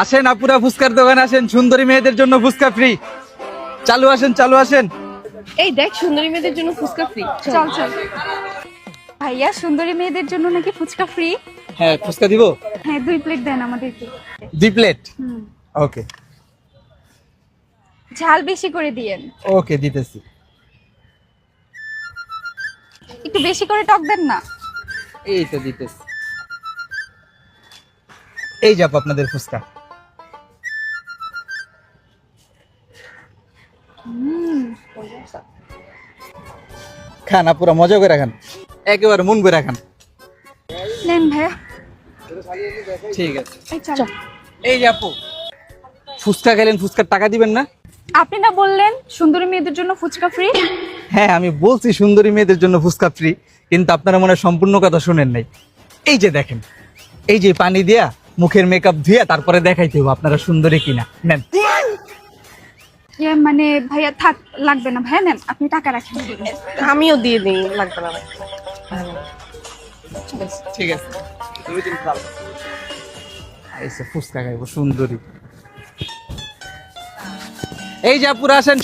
আসেন আপুরা, ফুচকার দোকানে আসেন, সুন্দরী মেয়েদের জন্য ফুচকা ফ্রি। চালু আসেন, চালু আসেন। এই দেখ, সুন্দরী মেয়েদের জন্য ফুচকা ফ্রি। চল চল ভাইয়া, সুন্দরী মেয়েদের জন্য নাকি ফুচকা ফ্রি? হ্যাঁ, ফুচকা দিব। হ্যাঁ 2 প্লেট দেন আমাদেরকে। 2 প্লেট। হুম। ওকে ঝাল বেশি করে দিয়েন। ওকে, দিতেছি। একটু বেশি করে টক দেন না। এই তো দিতেছি। এই যাপ আপনাদের ফুচকা। খান আপুরা, মজা করে খান, একেবারে মন করে খান। নেন ভাইয়া। ঠিক আছে। এই চল। এই যে আপু, ফুচকা খেলেন, ফুচকার টাকা দিবেন না? আপনি না বললেন সুন্দরী মেয়েদের জন্য ফুচকা ফ্রি? হ্যাঁ, আমি বলছি সুন্দরী মেয়েদের জন্য ফুচকা ফ্রি, কিন্তু আপনারা মনে হয় সম্পূর্ণ কথা শুনেন নাই। এই যে দেখেন, এই যে পানি দিয়া মুখের মেকআপ ধুয়ে তারপরে দেখাইতে হবে আপনারা সুন্দরী কিনা। নেন। মানে ভাইয়া থাক, লাগবে না ভাইয়া, নেন আপনি টাকা রাখেন। আমিও দিয়ে দিই, লাগবে না। ঠিক আছে, ফুচকা খাইবো সুন্দরী। এই যে আপুরা আসেন,